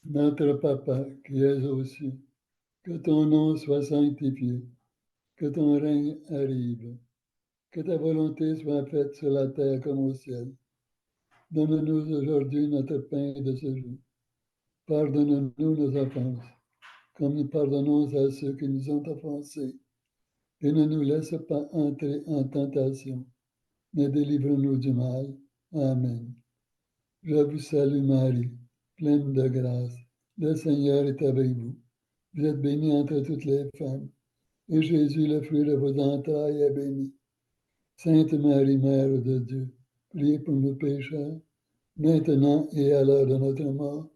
Notre Papa qui es aux cieux, que ton nom soit sanctifié, que ton règne arrive, que ta volonté soit faite sur la terre comme au ciel. Donne-nous aujourd'hui notre pain de ce jour. Pardonne-nous nos offenses, comme nous pardonnons à ceux qui nous ont offensés. Et ne nous laisse pas entrer en tentation, mais délivre-nous du mal. Amen. Je vous salue Marie, pleine de grâce. Le Seigneur est avec vous. Vous êtes bénie entre toutes les femmes, et Jésus, le fruit de vos entrailles, est béni. Sainte Marie, Mère de Dieu, priez pour nos pécheurs, maintenant et à l'heure de notre mort.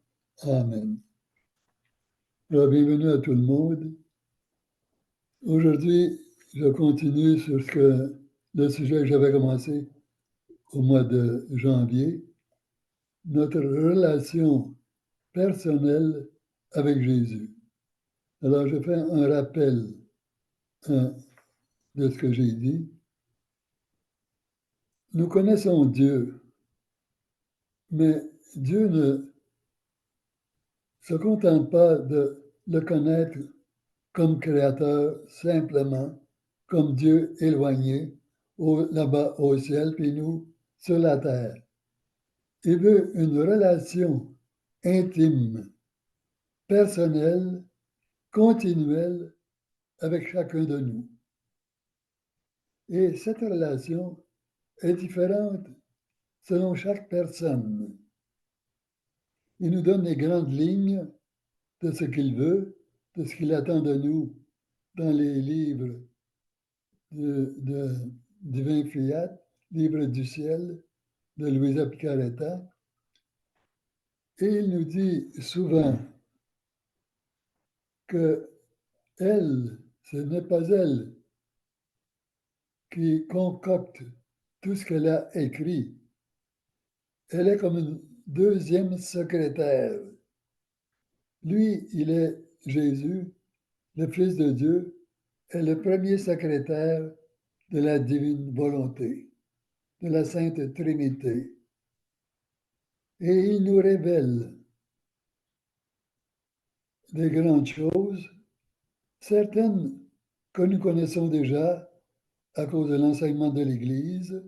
Amen. Alors, bienvenue à tout le monde. Aujourd'hui, je continue sur le sujet que j'avais commencé au mois de janvier, notre relation personnelle avec Jésus. Alors, je fais un rappel de ce que j'ai dit. Nous connaissons Dieu, mais Dieu ne se contente pas de le connaître comme créateur simplement, comme Dieu éloigné là-bas au ciel, puis nous sur la terre. Il veut une relation intime, personnelle, continuelle avec chacun de nous. Et cette relation est différente selon chaque personne. Il nous donne les grandes lignes de ce qu'il veut, de ce qu'il attend de nous dans les livres de Divin Fiat, livre du ciel de Luisa Picaretta. Et il nous dit souvent que elle, ce n'est pas elle qui concocte tout ce qu'elle a écrit. Elle est comme une deuxième secrétaire. Lui, il est Jésus, le Fils de Dieu, est le premier secrétaire de la divine volonté, de la Sainte Trinité. Et il nous révèle des grandes choses, certaines que nous connaissons déjà à cause de l'enseignement de l'Église,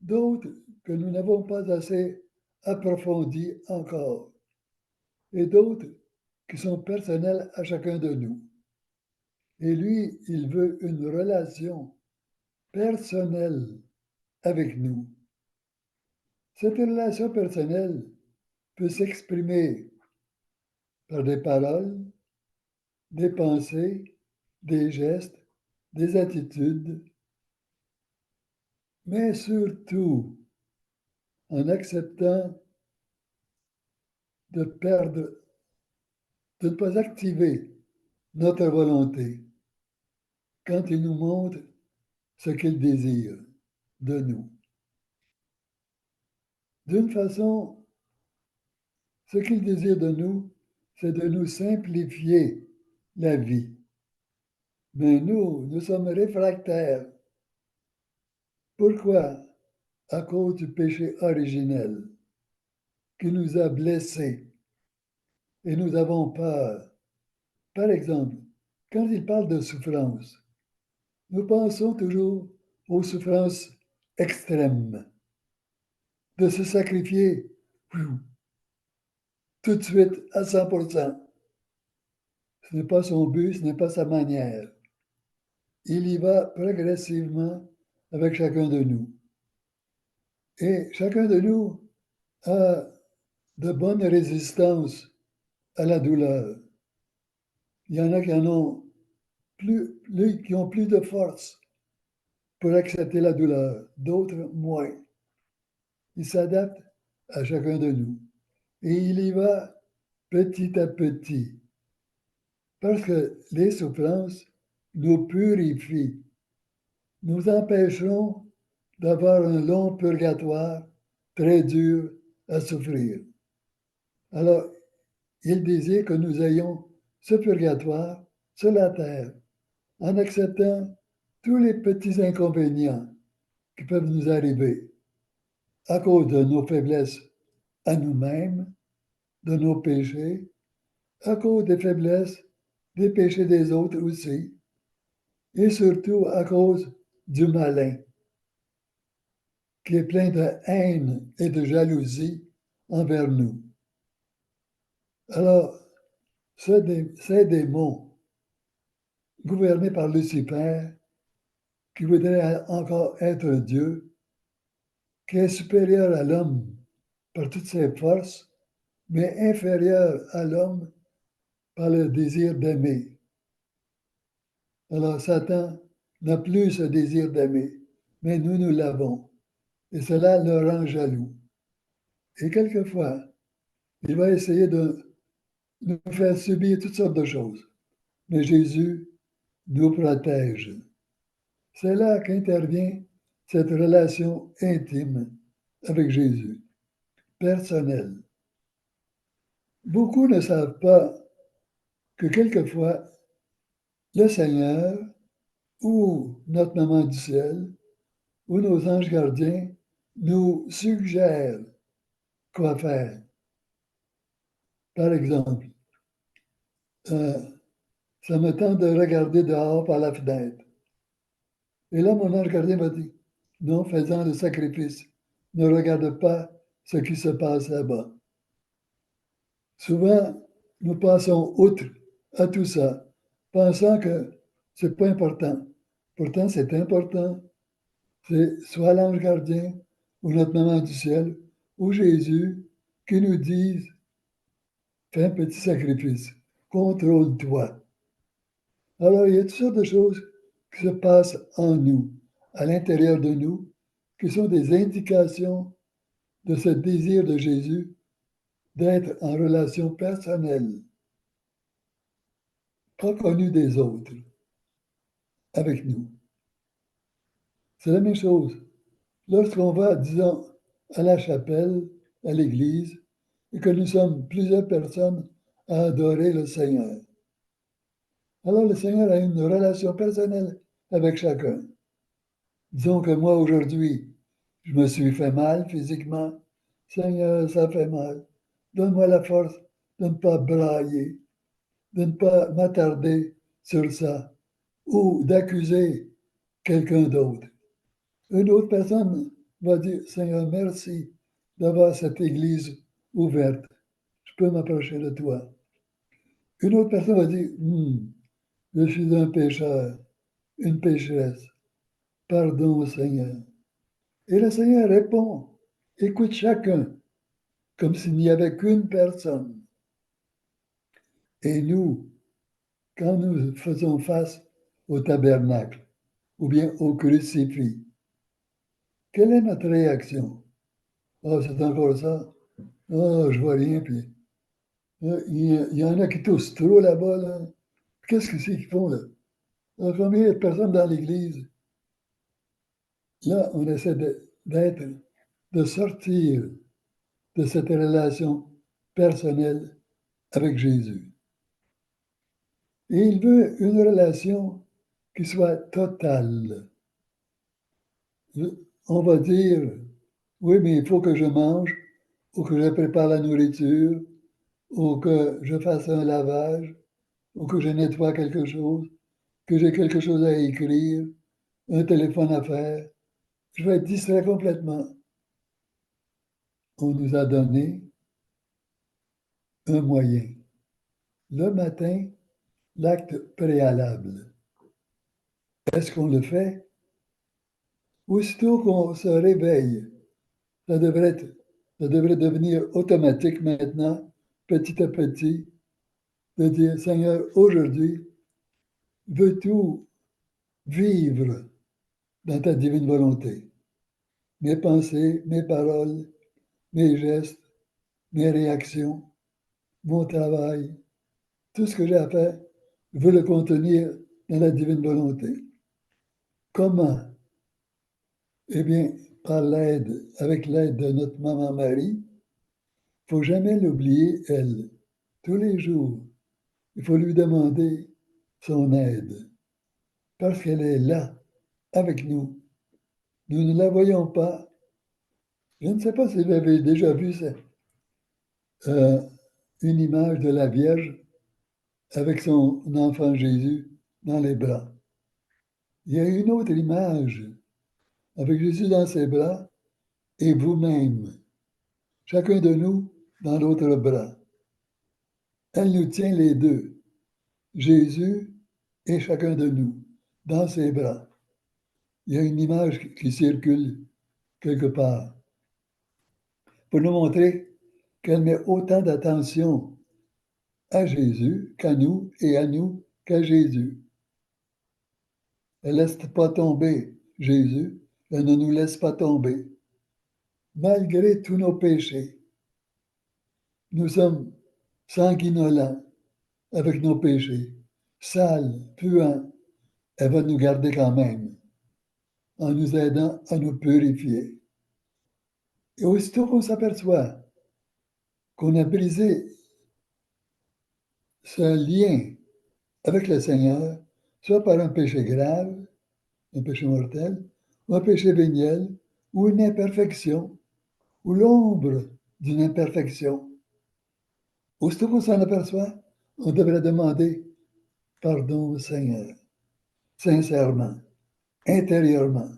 d'autres que nous n'avons pas assez approfondies encore, et d'autres qui sont personnelles à chacun de nous. Et lui, il veut une relation personnelle avec nous. Cette relation personnelle peut s'exprimer par des paroles, des pensées, des gestes, des attitudes, mais surtout en acceptant de perdre, de ne pas activer notre volonté quand il nous montre ce qu'il désire de nous. D'une façon, ce qu'il désire de nous, c'est de nous simplifier la vie. Mais nous sommes réfractaires. Pourquoi? À cause du péché originel qui nous a blessés. Et nous avons peur. Par exemple, quand il parle de souffrance, nous pensons toujours aux souffrances extrêmes, de se sacrifier tout de suite à 100%. Ce n'est pas son but, ce n'est pas sa manière. Il y va progressivement avec chacun de nous. Et chacun de nous a de bonnes résistances à la douleur. Il y en a qui en ont qui ont plus de force pour accepter la douleur, d'autres moins. Il s'adapte à chacun de nous. Et il y va petit à petit. Parce que les souffrances nous purifient, nous empêcheront d'avoir un long purgatoire très dur à souffrir. Alors, il désire que nous ayons ce purgatoire sur la terre, en acceptant tous les petits inconvénients qui peuvent nous arriver à cause de nos faiblesses à nous-mêmes, de nos péchés, à cause des faiblesses, des péchés des autres aussi, et surtout à cause du malin, qui est plein de haine et de jalousie envers nous. Alors, ces démons, gouvernés par Lucifer, qui voudrait encore être un Dieu, qui est supérieur à l'homme par toutes ses forces, mais inférieur à l'homme par le désir d'aimer. Alors Satan n'a plus ce désir d'aimer, mais nous l'avons. Et cela le rend jaloux. Et quelquefois, il va essayer de nous faire subir toutes sortes de choses. Mais Jésus nous protège. C'est là qu'intervient cette relation intime avec Jésus, personnelle. Beaucoup ne savent pas que quelquefois, le Seigneur ou notre Maman du ciel ou nos anges gardiens nous suggèrent quoi faire. Par exemple, euh, ça me tente de regarder dehors par la fenêtre. Et là, mon ange gardien m'a dit, non, faisant le sacrifice, ne regarde pas ce qui se passe là-bas. Souvent, nous passons outre à tout ça, pensant que c'est pas important. Pourtant, c'est important. C'est soit l'ange gardien ou notre maman du ciel ou Jésus qui nous disent, fais un petit sacrifice, contrôle-toi. Alors, il y a toutes sortes de choses qui se passent en nous, à l'intérieur de nous, qui sont des indications de ce désir de Jésus d'être en relation personnelle, pas connue des autres, avec nous. C'est la même chose. Lorsqu'on va, disons, à la chapelle, à l'église, et que nous sommes plusieurs personnes à adorer le Seigneur. Alors le Seigneur a une relation personnelle avec chacun. Disons que moi, aujourd'hui, je me suis fait mal physiquement. Seigneur, ça fait mal. Donne-moi la force de ne pas brailler, de ne pas m'attarder sur ça, ou d'accuser quelqu'un d'autre. Une autre personne va dire, Seigneur, merci d'avoir cette église ouverte. Je peux m'approcher de toi. Une autre personne va dire, je suis un pécheur, une pécheresse. Pardon, Seigneur. Et le Seigneur répond, écoute chacun, comme s'il n'y avait qu'une personne. Et nous, quand nous faisons face au tabernacle ou bien au crucifix, quelle est notre réaction? Oh, c'est encore ça. Oh, je vois rien. Puis, il y en a qui toussent trop là-bas. Là. Qu'est-ce que c'est qu'ils font là? Alors, combien il y a de personnes dans l'église? Là, on essaie de sortir de cette relation personnelle avec Jésus. Et il veut une relation qui soit totale. On va dire, oui, mais il faut que je mange, ou que je prépare la nourriture, ou que je fasse un lavage, ou que je nettoie quelque chose, que j'ai quelque chose à écrire, un téléphone à faire. Je vais être distrait complètement. On nous a donné un moyen. Le matin, l'acte préalable. Est-ce qu'on le fait? Aussitôt qu'on se réveille, ça devrait ça devrait devenir automatique maintenant, petit à petit, de dire, Seigneur, aujourd'hui, veux-tu vivre dans ta divine volonté? Mes pensées, mes paroles, mes gestes, mes réactions, mon travail, tout ce que j'ai à faire, je veux le contenir dans la divine volonté. Comment? Eh bien, avec l'aide de notre maman Marie, il ne faut jamais l'oublier, elle. Tous les jours, il faut lui demander son aide, parce qu'elle est là, avec nous. Nous ne la voyons pas. Je ne sais pas si vous avez déjà vu ça. une image de la Vierge avec son enfant Jésus dans les bras. Il y a une autre image avec Jésus dans ses bras et vous-même, chacun de nous dans l'autre bras. Elle nous tient les deux, Jésus et chacun de nous, dans ses bras. Il y a une image qui circule quelque part pour nous montrer qu'elle met autant d'attention à Jésus qu'à nous et à nous qu'à Jésus. Elle ne laisse pas tomber Jésus, elle ne nous laisse pas tomber. Malgré tous nos péchés, nous sommes sanguinolents avec nos péchés, sales, puants. Elle va nous garder quand même en nous aidant à nous purifier. Et aussitôt qu'on s'aperçoit qu'on a brisé ce lien avec le Seigneur, soit par un péché grave, un péché mortel, ou un péché véniel, ou une imperfection, ou l'ombre d'une imperfection. Aussitôt qu'on s'en aperçoit, on devrait demander pardon au Seigneur, sincèrement, intérieurement.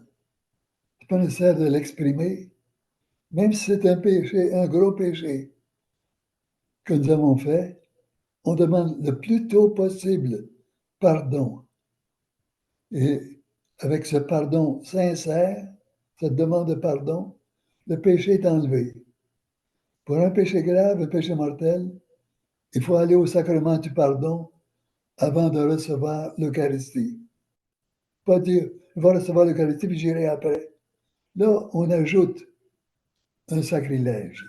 C'est pas nécessaire de l'exprimer, même si c'est un péché, un gros péché que nous avons fait, on demande le plus tôt possible pardon. Et avec ce pardon sincère, cette demande de pardon, le péché est enlevé. Pour un péché grave, un péché mortel, il faut aller au sacrement du pardon avant de recevoir l'Eucharistie. Pas dire, je vais recevoir l'Eucharistie puis j'irai après. Là, on ajoute un sacrilège.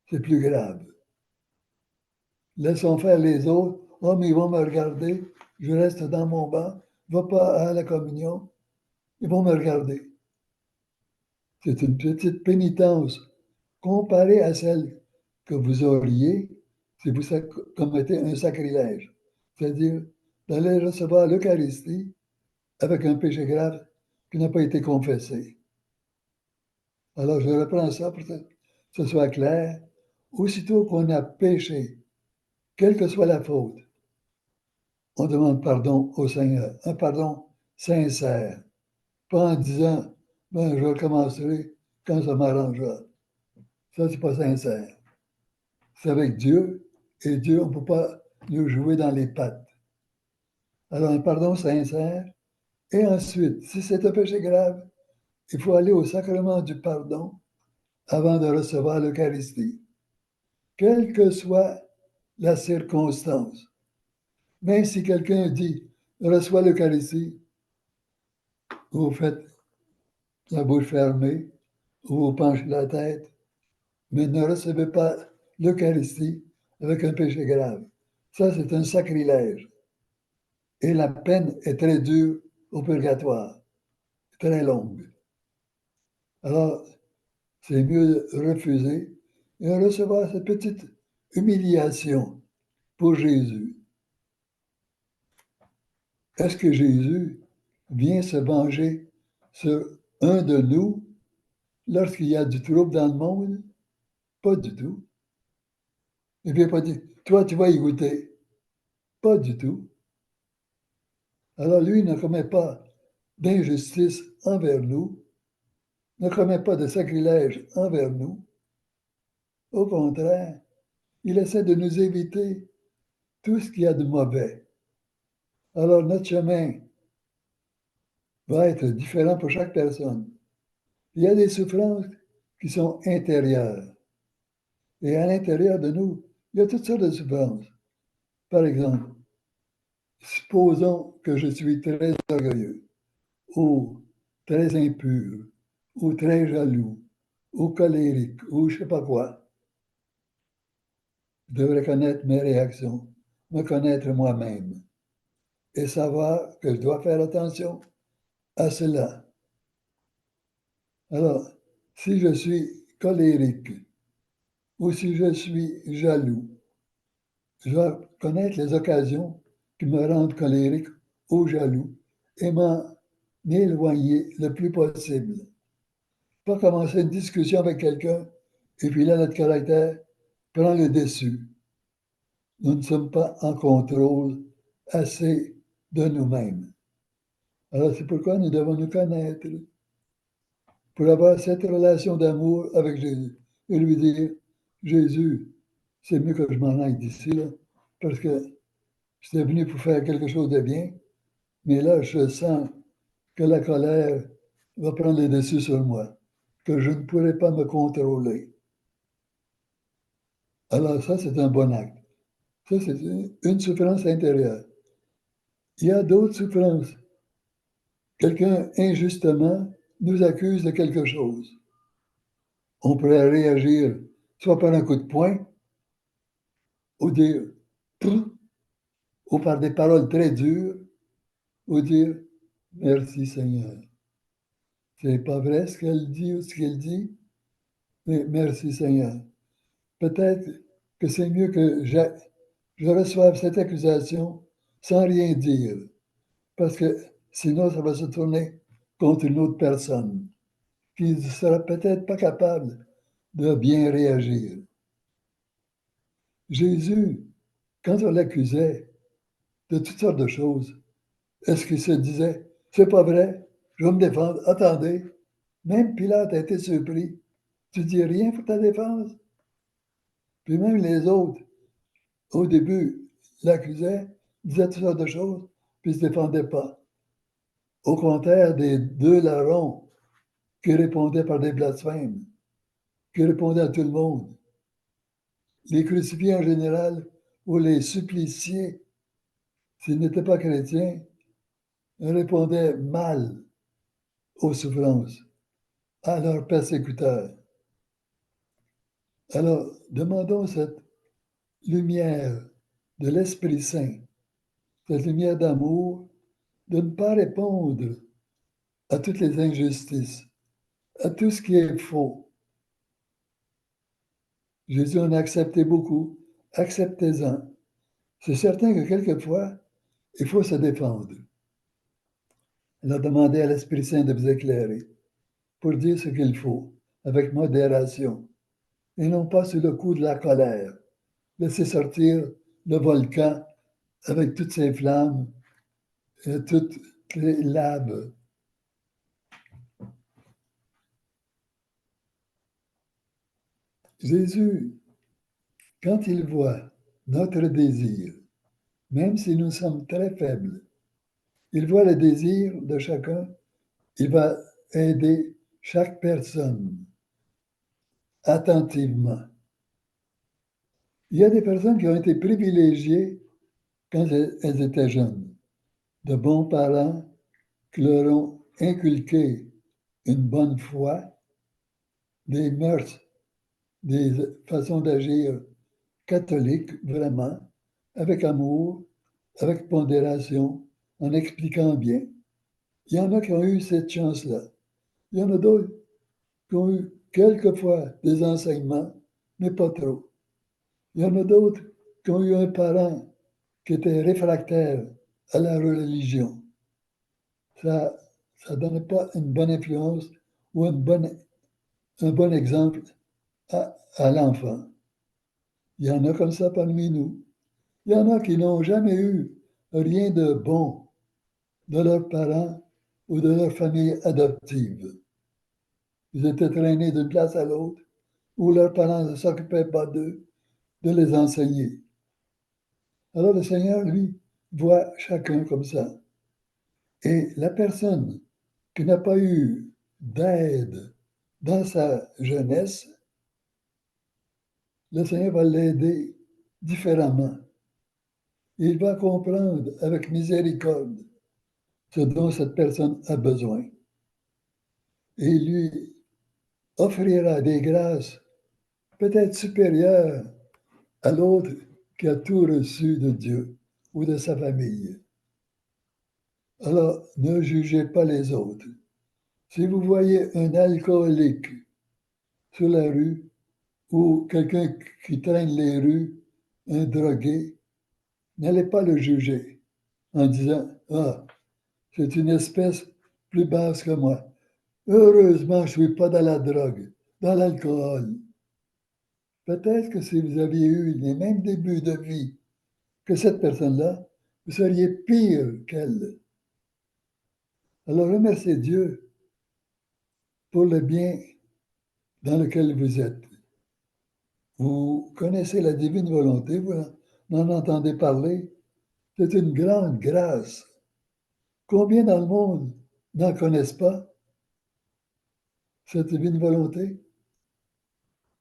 C'est plus grave. Laissons faire les autres. Oh, mais ils vont me regarder. Je reste dans mon banc. Je ne vais pas à la communion. Ils vont me regarder. C'est une petite pénitence comparée à celle que vous auriez si vous commettez un sacrilège. C'est-à-dire d'aller recevoir l'Eucharistie avec un péché grave qui n'a pas été confessé. Alors, je reprends ça pour que ce soit clair. Aussitôt qu'on a péché, quelle que soit la faute, on demande pardon au Seigneur, un pardon sincère, pas en disant, ben, je recommencerai quand ça m'arrangera. Ça, c'est pas sincère. C'est avec Dieu, et Dieu, on ne peut pas nous jouer dans les pattes. Alors, un pardon sincère, et ensuite, si c'est un péché grave, il faut aller au sacrement du pardon avant de recevoir l'Eucharistie. Quelle que soit la circonstance, même si quelqu'un dit, reçois l'Eucharistie, vous faites la bouche fermée, ou vous penchez la tête, mais ne recevez pas l'Eucharistie avec un péché grave. Ça, c'est un sacrilège. Et la peine est très dure au purgatoire, très longue. Alors, c'est mieux de refuser et recevoir cette petite humiliation pour Jésus. Est-ce que Jésus vient se venger sur un de nous lorsqu'il y a du trouble dans le monde? Pas du tout. Il ne vient pas dire, toi, tu vas y goûter. Pas du tout. Alors lui ne commet pas d'injustice envers nous, ne commet pas de sacrilège envers nous. Au contraire, il essaie de nous éviter tout ce qu'il y a de mauvais. Alors notre chemin va être différent pour chaque personne. Il y a des souffrances qui sont intérieures. Et à l'intérieur de nous, il y a toutes sortes de souffrances. Par exemple, supposons que je suis très orgueilleux, ou très impur, ou très jaloux, ou colérique, ou je ne sais pas quoi. Je devrais connaître mes réactions, me connaître moi-même, et savoir que je dois faire attention à cela. Alors, si je suis colérique, ou si je suis jaloux, je dois connaître les occasions qui me rendent colérique ou jaloux et m'en éloigner le plus possible. Pas commencer une discussion avec quelqu'un et puis là, notre caractère prend le dessus. nous ne sommes pas en contrôle assez de nous-mêmes. Alors c'est pourquoi nous devons nous connaître pour avoir cette relation d'amour avec Jésus et lui dire, Jésus, c'est mieux que je m'en aille d'ici, là, parce que j'étais venu pour faire quelque chose de bien, mais là, je sens que la colère va prendre le dessus sur moi, que je ne pourrai pas me contrôler. Alors ça, c'est un bon acte. Ça, c'est une souffrance intérieure. Il y a d'autres souffrances. Quelqu'un, injustement, nous accuse de quelque chose. On pourrait réagir soit par un coup de poing, ou dire Prr ou par des paroles très dures, ou dire merci Seigneur. C'est pas vrai ce qu'elle dit ou ce qu'il dit, mais merci Seigneur. Peut-être que c'est mieux que je reçoive cette accusation sans rien dire, parce que sinon ça va se tourner contre une autre personne qui ne sera peut-être pas capable de bien réagir. Jésus, quand on l'accusait de toutes sortes de choses, est-ce qu'il se disait, c'est pas vrai, je vais me défendre, attendez, même Pilate a été surpris, tu dis rien pour ta défense? Puis même les autres, au début, l'accusaient, disaient toutes sortes de choses, puis ne se défendaient pas. Au contraire des deux larrons qui répondaient par des blasphèmes, qui répondaient à tout le monde. Les crucifiés en général, ou les suppliciés, s'ils n'étaient pas chrétiens, répondaient mal aux souffrances, à leurs persécuteurs. Alors, demandons cette lumière de l'Esprit Saint, cette lumière d'amour, de ne pas répondre à toutes les injustices, à tout ce qui est faux. Jésus en a accepté beaucoup, acceptez-en. C'est certain que quelquefois, il faut se défendre. Il a demandé à l'Esprit Saint de vous éclairer pour dire ce qu'il faut, avec modération, et non pas sous le coup de la colère. Laisser sortir le volcan avec toutes ses flammes et toutes les laves. Jésus, quand il voit notre désir, même si nous sommes très faibles, il voit le désir de chacun, il va aider chaque personne attentivement. Il y a des personnes qui ont été privilégiées quand elles étaient jeunes, de bons parents qui leur ont inculqué une bonne foi, des mœurs, des façons d'agir catholiques, vraiment, avec amour, avec pondération, en expliquant bien. Il y en a qui ont eu cette chance-là. Il y en a d'autres qui ont eu quelquefois des enseignements, mais pas trop. Il y en a d'autres qui ont eu un parent qui était réfractaire à la religion. Ça ne donne pas une bonne influence ou un bon exemple à l'enfant. Il y en a comme ça parmi nous. Il y en a qui n'ont jamais eu rien de bon de leurs parents ou de leur famille adoptive. Ils étaient traînés d'une place à l'autre, où leurs parents ne s'occupaient pas d'eux, de les enseigner. Alors le Seigneur, lui, voit chacun comme ça. Et la personne qui n'a pas eu d'aide dans sa jeunesse, le Seigneur va l'aider différemment. Il va comprendre avec miséricorde ce dont cette personne a besoin. Et il lui offrira des grâces peut-être supérieures à l'autre qui a tout reçu de Dieu ou de sa famille. Alors, ne jugez pas les autres. Si vous voyez un alcoolique sur la rue ou quelqu'un qui traîne les rues, un drogué, n'allez pas le juger en disant ah, c'est une espèce plus basse que moi. Heureusement, je ne suis pas dans la drogue, dans l'alcool. Peut-être que si vous aviez eu les mêmes débuts de vie que cette personne-là, vous seriez pire qu'elle. Alors remerciez Dieu pour le bien dans lequel vous êtes. Vous connaissez la divine volonté, vous en entendez parler. C'est une grande grâce. Combien dans le monde n'en connaissent pas cette divine volonté?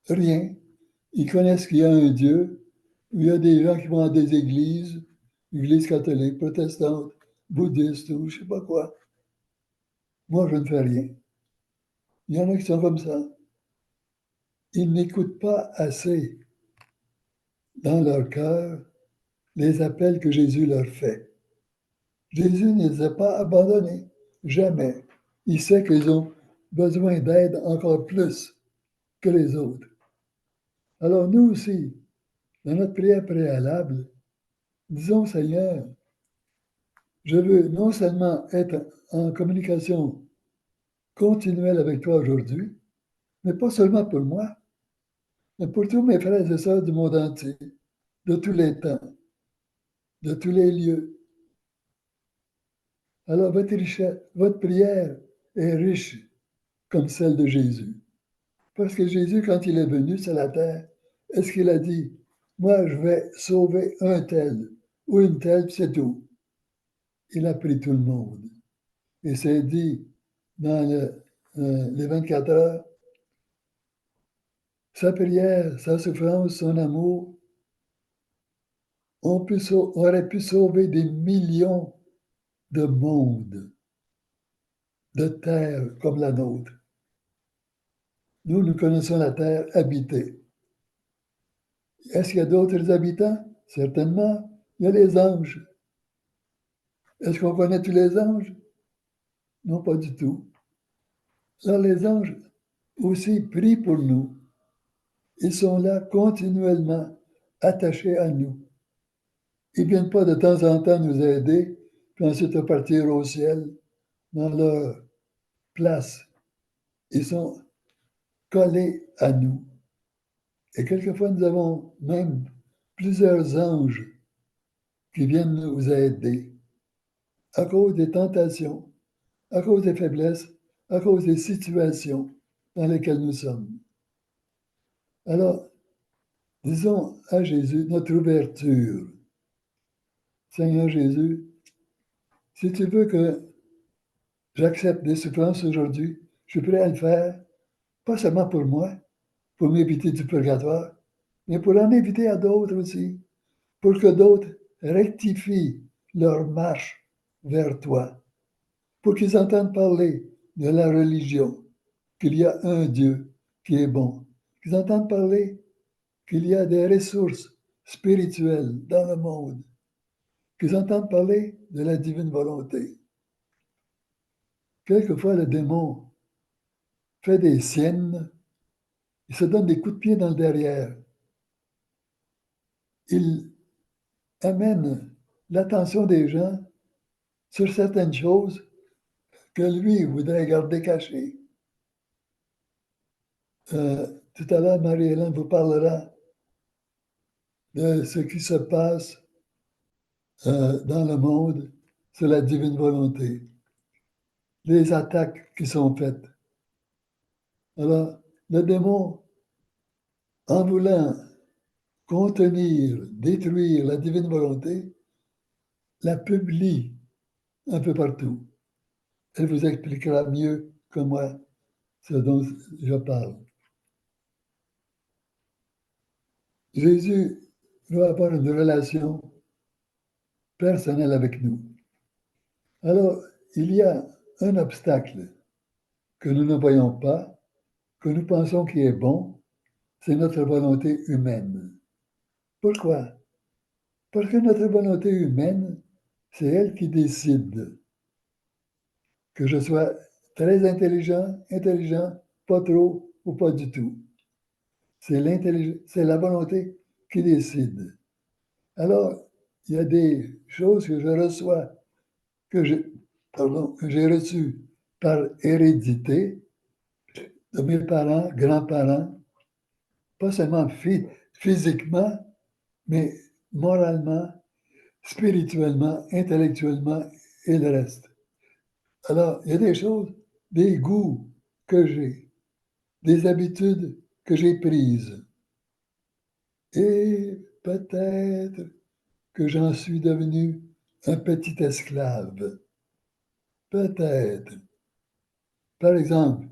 Rien. Ils connaissent qu'il y a un Dieu, il y a des gens qui vont à des églises catholiques, protestantes, bouddhistes ou je ne sais pas quoi. Moi, je ne fais rien. Il y en a qui sont comme ça. Ils n'écoutent pas assez dans leur cœur les appels que Jésus leur fait. Jésus ne les a pas abandonnés, jamais. Il sait qu'ils ont besoin d'aide encore plus que les autres. Alors nous aussi, dans notre prière préalable, disons Seigneur, je veux non seulement être en communication continuelle avec toi aujourd'hui, mais pas seulement pour moi, mais pour tous mes frères et sœurs du monde entier, de tous les temps, de tous les lieux. Alors votre prière est riche comme celle de Jésus. Parce que Jésus, quand il est venu sur la terre, est-ce qu'il a dit, moi je vais sauver un tel ou une telle, c'est tout. Il a pris tout le monde. Et c'est dit dans les 24 heures, sa prière, sa souffrance, son amour aurait pu sauver des millions de mondes, de terres comme la nôtre. Nous connaissons la terre habitée. Est-ce qu'il y a d'autres habitants? Certainement. Il y a les anges. Est-ce qu'on connaît tous les anges? Non, pas du tout. Alors les anges aussi prient pour nous. Ils sont là continuellement, attachés à nous. Ils ne viennent pas de temps en temps nous aider, puis ensuite repartir au ciel dans leur place. Ils sont collés à nous. Et quelquefois, nous avons même plusieurs anges qui viennent nous aider à cause des tentations, à cause des faiblesses, à cause des situations dans lesquelles nous sommes. Alors, disons à Jésus notre ouverture. Seigneur Jésus, si tu veux que j'accepte des souffrances aujourd'hui, je suis prêt à le faire, pas seulement pour moi, pour m'éviter du purgatoire, mais pour en éviter à d'autres aussi, pour que d'autres rectifient leur marche vers toi, pour qu'ils entendent parler de la religion, qu'il y a un Dieu qui est bon, qu'ils entendent parler qu'il y a des ressources spirituelles dans le monde, qu'ils entendent parler de la divine volonté. Quelquefois, le démon fait des siennes, il se donne des coups de pied dans le derrière. Il amène l'attention des gens sur certaines choses que lui voudrait garder cachées. Tout à l'heure, Marie-Hélène vous parlera de ce qui se passe dans le monde sur la divine volonté, les attaques qui sont faites. Alors, le démon, en voulant contenir, détruire la divine volonté, la publie un peu partout. Elle vous expliquera mieux que moi ce dont je parle. Jésus veut avoir une relation personnelle avec nous. Alors, il y a un obstacle que nous ne voyons pas, que nous pensons qui est bon, c'est notre volonté humaine. Pourquoi? Parce que notre volonté humaine, c'est elle qui décide que je sois très intelligent, pas trop ou pas du tout. C'est la volonté qui décide. Alors, il y a des choses que je reçois, que j'ai reçues par hérédité de mes parents, grands-parents, pas seulement physiquement, mais moralement, spirituellement, intellectuellement et le reste. Alors, il y a des choses, des goûts que j'ai, des habitudes que j'ai prises. Et peut-être que j'en suis devenu un petit esclave. Peut-être. Par exemple,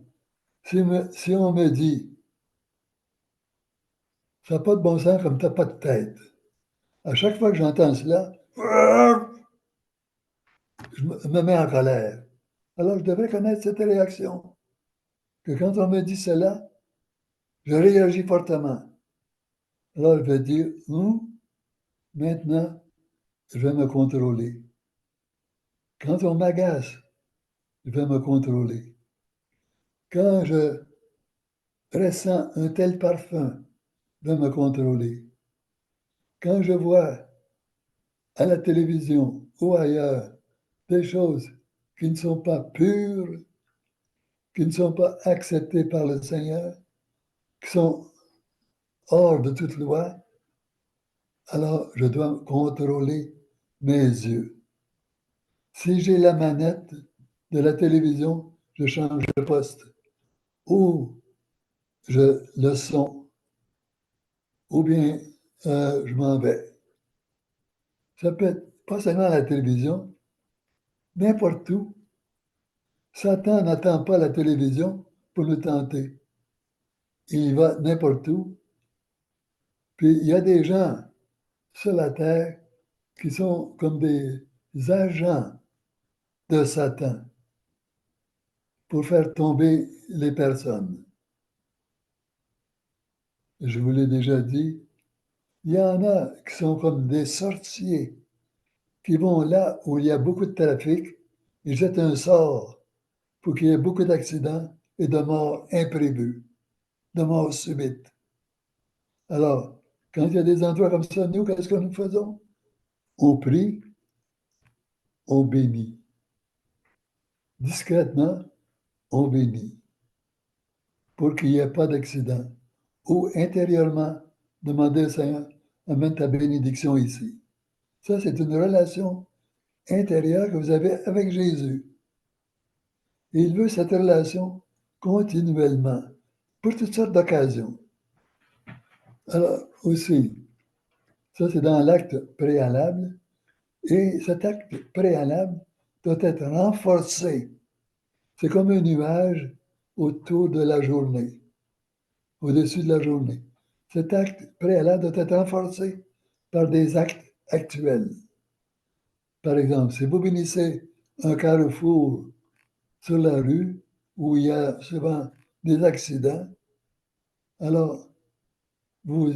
si on me dit, ça n'a pas de bon sens comme tu n'as pas de tête. À chaque fois que j'entends cela, je me mets en colère. Alors, je devrais connaître cette réaction. Que quand on me dit cela, je réagis fortement. Alors, je vais dire, maintenant, je vais me contrôler. Quand on m'agace, je vais me contrôler. Quand je ressens un tel parfum, je vais me contrôler. Quand je vois à la télévision ou ailleurs des choses qui ne sont pas pures, qui ne sont pas acceptées par le Seigneur, qui sont hors de toute loi, alors je dois contrôler mes yeux. Si j'ai la manette de la télévision, je change de poste. Ou le son, ou bien je m'en vais. Ça peut être pas seulement à la télévision, n'importe où. Satan n'attend pas la télévision pour nous tenter. Il va n'importe où. Puis il y a des gens sur la terre qui sont comme des agents de Satan pour faire tomber les personnes. Je vous l'ai déjà dit, il y en a qui sont comme des sorciers qui vont là où il y a beaucoup de trafic, ils jettent un sort pour qu'il y ait beaucoup d'accidents et de morts imprévues, de morts subites. Alors, quand il y a des endroits comme ça, nous, qu'est-ce que nous faisons? On prie, on bénit. Discrètement, on bénit pour qu'il n'y ait pas d'accident. Ou intérieurement, demander au Seigneur, amène ta bénédiction ici. Ça, c'est une relation intérieure que vous avez avec Jésus. Et il veut cette relation continuellement, pour toutes sortes d'occasions. Alors, aussi, ça c'est dans l'acte préalable, et cet acte préalable doit être renforcé. C'est comme un nuage autour de la journée, au-dessus de la journée. Cet acte préalable doit être renforcé par des actes actuels. Par exemple, si vous bénissez un carrefour sur la rue où il y a souvent des accidents, alors vous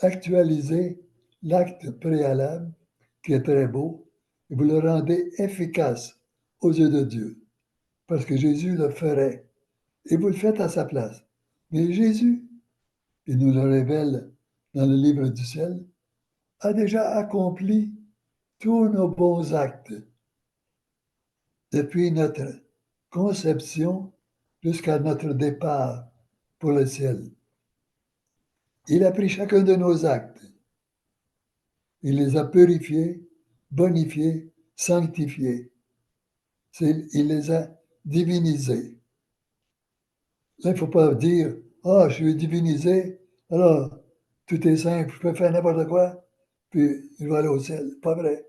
actualisez l'acte préalable, qui est très beau, et vous le rendez efficace aux yeux de Dieu, parce que Jésus le ferait, et vous le faites à sa place. Mais Jésus, il nous le révèle dans le livre du ciel, a déjà accompli tous nos bons actes depuis notre conception jusqu'à notre départ pour le ciel. Il a pris chacun de nos actes. Il les a purifiés, bonifiés, sanctifiés. Il les a divinisés. Là, il ne faut pas dire, ah, je suis divinisé, alors tout est simple, je peux faire n'importe quoi, puis je vais aller au ciel. Pas vrai.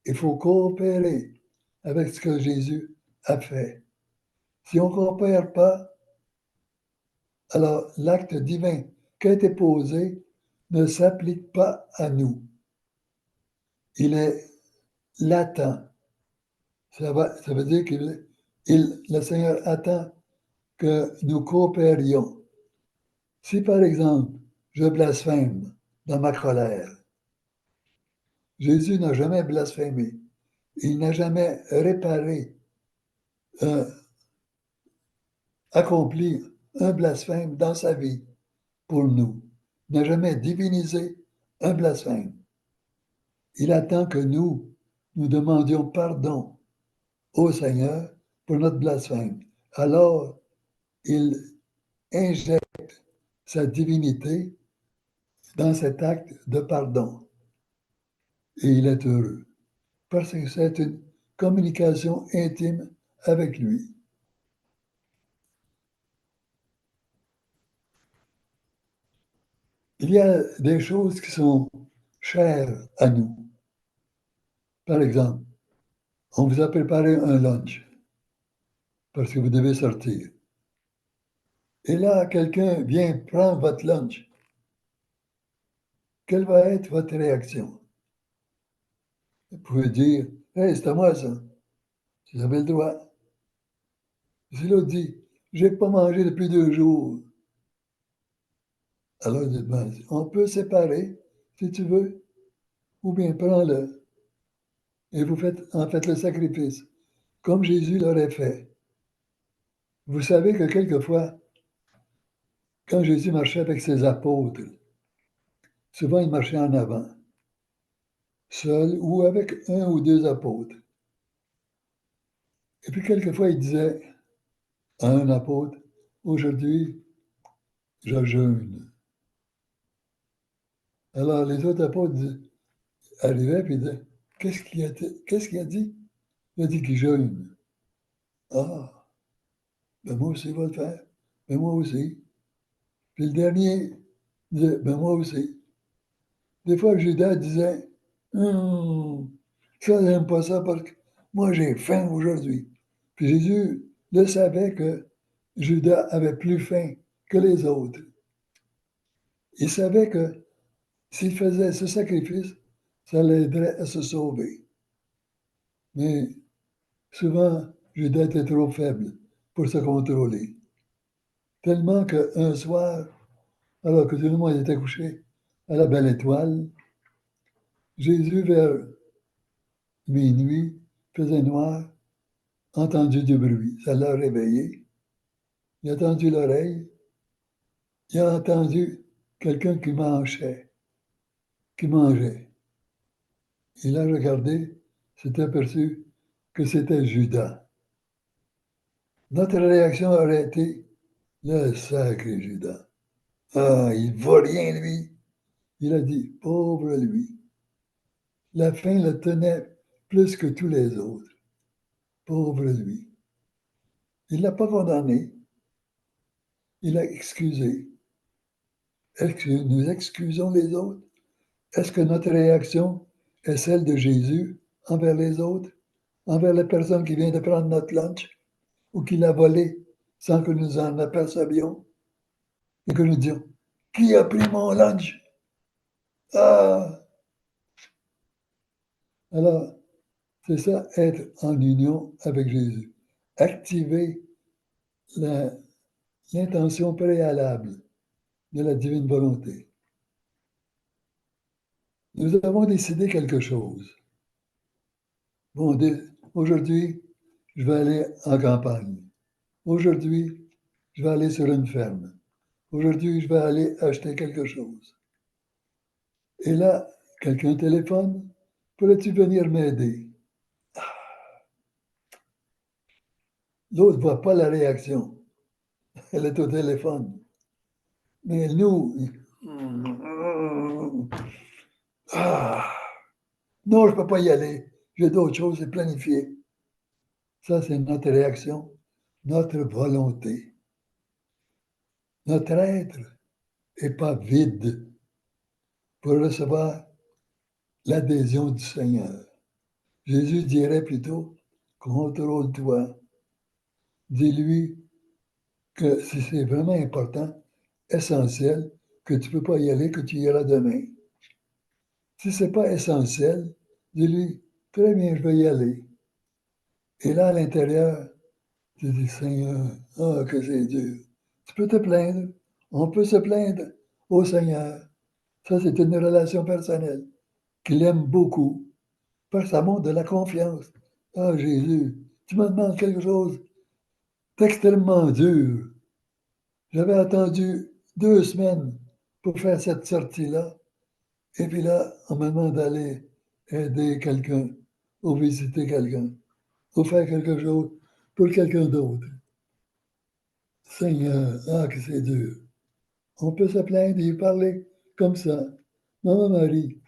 Il faut coopérer avec ce que Jésus a fait. Si on ne coopère pas, alors l'acte divin qui a été posé ne s'applique pas à nous. Il est latent. Ça veut dire que le Seigneur attend que nous coopérions. Si par exemple, je blasphème dans ma colère, Jésus n'a jamais blasphémé. Il n'a jamais réparé, accompli un blasphème dans sa vie pour nous. Il n'a jamais divinisé un blasphème. Il attend que nous demandions pardon au Seigneur pour notre blasphème. Alors, il injecte sa divinité dans cet acte de pardon. et il est heureux, parce que c'est une communication intime avec lui. Il y a des choses qui sont chères à nous. Par exemple, on vous a préparé un lunch parce que vous devez sortir. Et là, quelqu'un vient prendre votre lunch. Quelle va être votre réaction? Vous pouvez dire, hey, c'est à moi ça. Vous avez le droit. Si l'autre dit, j'ai pas mangé depuis 2 jours. Alors, dites, ben, on peut séparer, si tu veux, ou bien prends-le. Et vous faites, en faites le sacrifice, comme Jésus l'aurait fait. Vous savez que quelquefois, quand Jésus marchait avec ses apôtres, souvent il marchait en avant, seul ou avec un ou deux apôtres. Et puis quelquefois, il disait à un apôtre, aujourd'hui, je jeûne. Alors les autres apôtres arrivaient et disaient, qu'est-ce qu'il a dit? Il a dit qu'il jeûne. Ah, ben moi aussi, je vais le faire. Ben moi aussi. Puis le dernier disait, ben moi aussi. Des fois, Judas disait, hum, ça, j'aime pas ça parce que moi, j'ai faim aujourd'hui. Puis Jésus le savait que Judas avait plus faim que les autres. Il savait que s'il faisait ce sacrifice, ça l'aiderait à se sauver. Mais souvent, Judas était trop faible pour se contrôler. Tellement qu'un soir, alors que tout le monde était couché à la belle étoile, Jésus, vers minuit, faisait noir, a entendu du bruit. Ça l'a réveillé. Il a tendu l'oreille. Il a entendu quelqu'un qui mangeait. Il a regardé, s'est aperçu que c'était Judas. Notre réaction aurait été le sacré Judas. Ah, il ne vaut rien, lui. Il a dit, pauvre lui. La faim le tenait plus que tous les autres. Pauvre lui. Il ne l'a pas condamné. Il l'a excusé. Est-ce que nous excusons les autres? Est-ce que notre réaction est celle de Jésus envers les autres, envers la personne qui vient de prendre notre lunch ou qui l'a volé sans que nous en apercevions et que nous disions, qui a pris mon lunch? Ah! Alors, c'est ça, être en union avec Jésus. Activer l'intention préalable de la divine volonté. Nous avons décidé quelque chose. Bon, aujourd'hui, je vais aller en campagne. Aujourd'hui, je vais aller sur une ferme. Aujourd'hui, je vais aller acheter quelque chose. Et là, quelqu'un téléphone. Pourrais-tu venir m'aider? L'autre ne voit pas la réaction. Elle est au téléphone. Mais nous, ah, non, je ne peux pas y aller. J'ai d'autres choses à planifier. Ça, c'est notre réaction, notre volonté. Notre être n'est pas vide pour recevoir l'adhésion du Seigneur. Jésus dirait plutôt, contrôle-toi. Dis-lui que si c'est vraiment important, essentiel, que tu ne peux pas y aller, que tu iras demain. Si ce n'est pas essentiel, dis-lui, très bien, je vais y aller. Et là, à l'intérieur, tu dis, Seigneur, ah, que c'est dur. Tu peux te plaindre. On peut se plaindre au Seigneur. Ça, c'est une relation personnelle qu'il aime beaucoup. Parce que ça montre de la confiance. Ah, Jésus, tu me demandes quelque chose d'extrêmement dur. J'avais attendu 2 semaines pour faire cette sortie-là. Et puis là, on me demande d'aller aider quelqu'un ou visiter quelqu'un ou faire quelque chose pour quelqu'un d'autre. Seigneur, ah, que c'est dur. On peut se plaindre et parler comme ça. Maman Marie,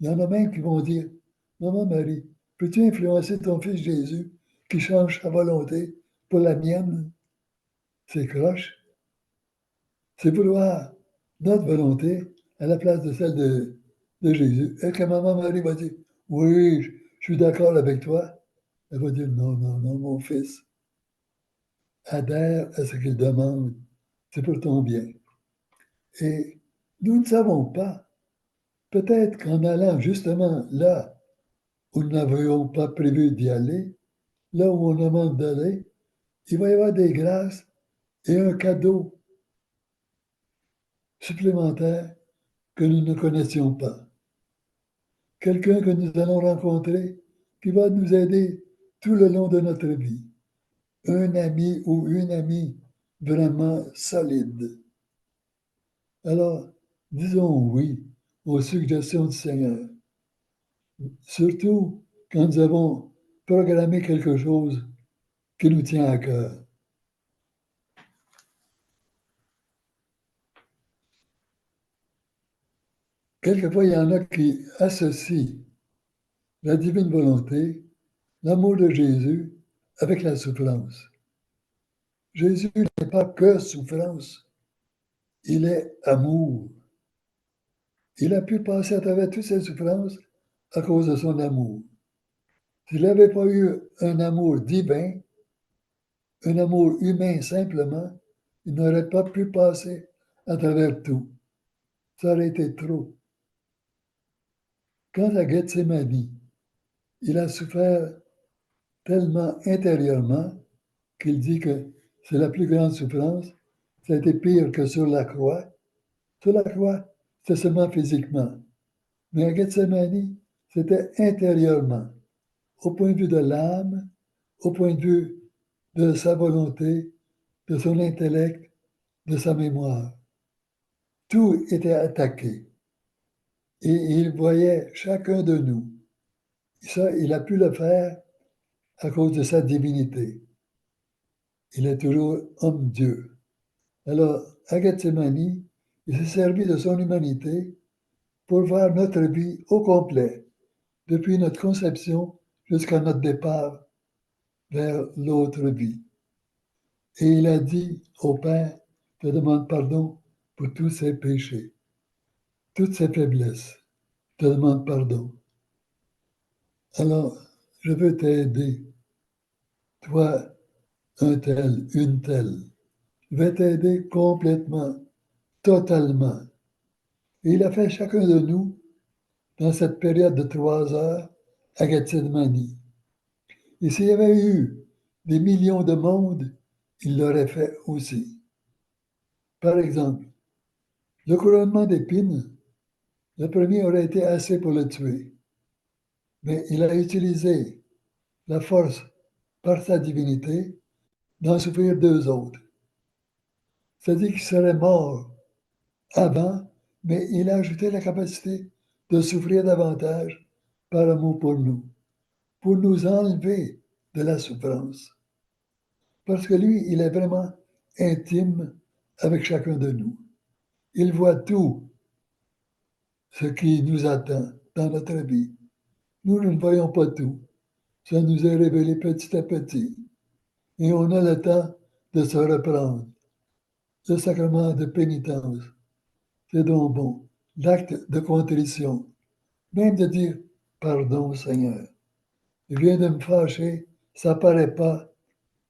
Il y en a même qui vont dire, Maman Marie, peux-tu influencer ton fils Jésus qui change sa volonté pour la mienne? C'est croche. C'est vouloir notre volonté à la place de celle de Jésus. Et que Maman Marie va dire, oui, je suis d'accord avec toi. Elle va dire, non, non, non, mon fils, adhère à ce qu'il demande. C'est pour ton bien. Et nous ne savons pas. Peut-être qu'en allant justement là où nous n'avions pas prévu d'y aller, là où on demande d'aller, il va y avoir des grâces et un cadeau supplémentaire que nous ne connaissions pas. Quelqu'un que nous allons rencontrer qui va nous aider tout le long de notre vie. Un ami ou une amie vraiment solide. Alors, disons oui aux suggestions du Seigneur, surtout quand nous avons programmé quelque chose qui nous tient à cœur. Quelquefois, il y en a qui associent la divine volonté, l'amour de Jésus, avec la souffrance. Jésus n'est pas que souffrance, il est amour. Il a pu passer à travers toutes ces souffrances à cause de son amour. S'il n'avait pas eu un amour divin, un amour humain simplement, il n'aurait pas pu passer à travers tout. Ça aurait été trop. Quant à Gethsemane, il a souffert tellement intérieurement qu'il dit que c'est la plus grande souffrance. Ça a été pire que sur la croix. Sur la croix, c'était seulement physiquement. Mais à Gethsemane, c'était intérieurement, au point de vue de l'âme, au point de vue de sa volonté, de son intellect, de sa mémoire. Tout était attaqué. Et il voyait chacun de nous. Ça, il a pu le faire à cause de sa divinité. Il est toujours homme-dieu. Alors, à Gethsemane, il s'est servi de son humanité pour voir notre vie au complet, depuis notre conception jusqu'à notre départ vers l'autre vie. Et il a dit au Père, je demande pardon pour tous ses péchés, toutes ses faiblesses. Je demande pardon. Alors, je veux t'aider, toi, un tel, une telle. Je vais t'aider complètement, totalement. Et il a fait chacun de nous dans cette période de 3 heures à Gethsemane. Et s'il y avait eu des millions de mondes, il l'aurait fait aussi. Par exemple, le couronnement d'épines, le premier aurait été assez pour le tuer. Mais il a utilisé la force par sa divinité d'en souffrir deux autres. C'est-à-dire qu'il serait mort avant, mais il a ajouté la capacité de souffrir davantage par amour pour nous enlever de la souffrance. Parce que lui, il est vraiment intime avec chacun de nous. Il voit tout ce qui nous attend dans notre vie. Nous ne voyons pas tout. Ça nous est révélé petit à petit. Et on a le temps de se reprendre. Le sacrement de pénitence, c'est donc bon. L'acte de contrition, même de dire pardon Seigneur. Je viens de me fâcher, ça paraît pas,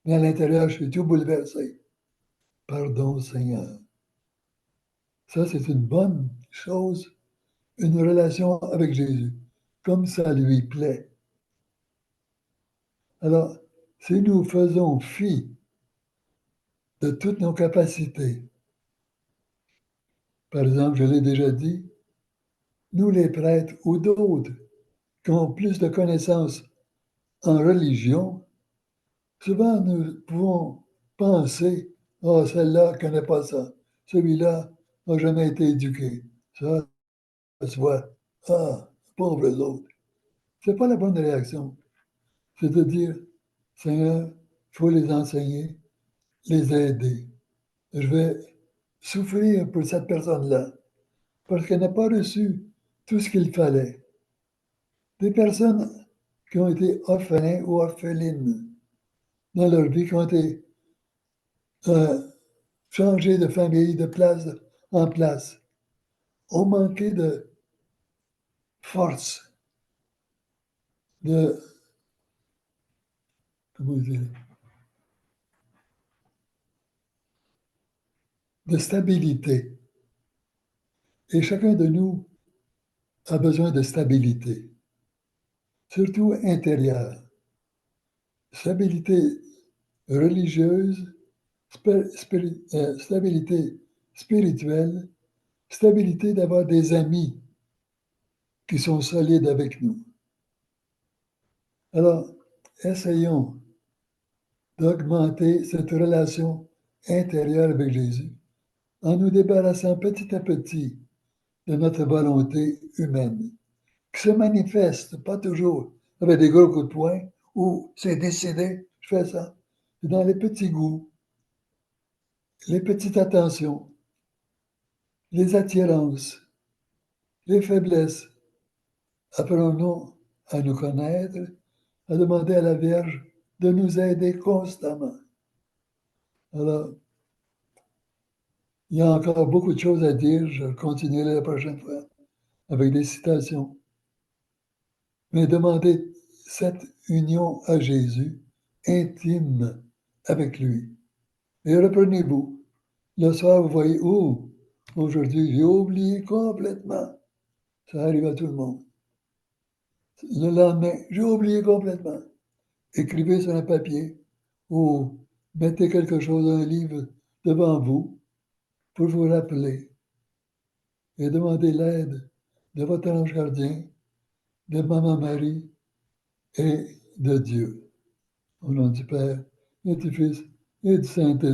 mais à l'intérieur, je suis tout bouleversé. Pardon Seigneur. Ça, c'est une bonne chose, une relation avec Jésus, comme ça lui plaît. Alors, si nous faisons fi de toutes nos capacités, par exemple, je l'ai déjà dit, nous les prêtres ou d'autres qui ont plus de connaissances en religion, souvent nous pouvons penser, oh, celle-là ne connaît pas ça, celui-là n'a jamais été éduqué. Ça se voit, ah, pauvre l'autre. Ce n'est pas la bonne réaction. C'est de dire, Seigneur, il faut les enseigner, les aider. Je vais souffrir pour cette personne-là, parce qu'elle n'a pas reçu tout ce qu'il fallait. Des personnes qui ont été orphelins ou orphelines dans leur vie, qui ont été changées de famille, de place en place, ont manqué de force, de, comment dire, de stabilité. Et chacun de nous a besoin de stabilité, surtout intérieure. Stabilité religieuse, stabilité spirituelle, stabilité d'avoir des amis qui sont solides avec nous. Alors, essayons d'augmenter cette relation intérieure avec Jésus en nous débarrassant petit à petit de notre volonté humaine, qui se manifeste pas toujours avec des gros coups de poing ou c'est décidé, je fais ça. C'est dans les petits goûts, les petites attentions, les attirances, les faiblesses. Apprenons à nous connaître, à demander à la Vierge de nous aider constamment. Alors, il y a encore beaucoup de choses à dire. Je continuerai la prochaine fois avec des citations. Mais demandez cette union à Jésus, intime avec lui. Et reprenez-vous. Le soir, vous voyez, oh, aujourd'hui, j'ai oublié complètement. Ça arrive à tout le monde. Le lendemain, j'ai oublié complètement. Écrivez sur un papier ou mettez quelque chose, un livre devant vous pour vous rappeler et demandez l'aide de votre ange gardien, de Maman Marie et de Dieu. Au nom du Père et du Fils et du Saint-Esprit.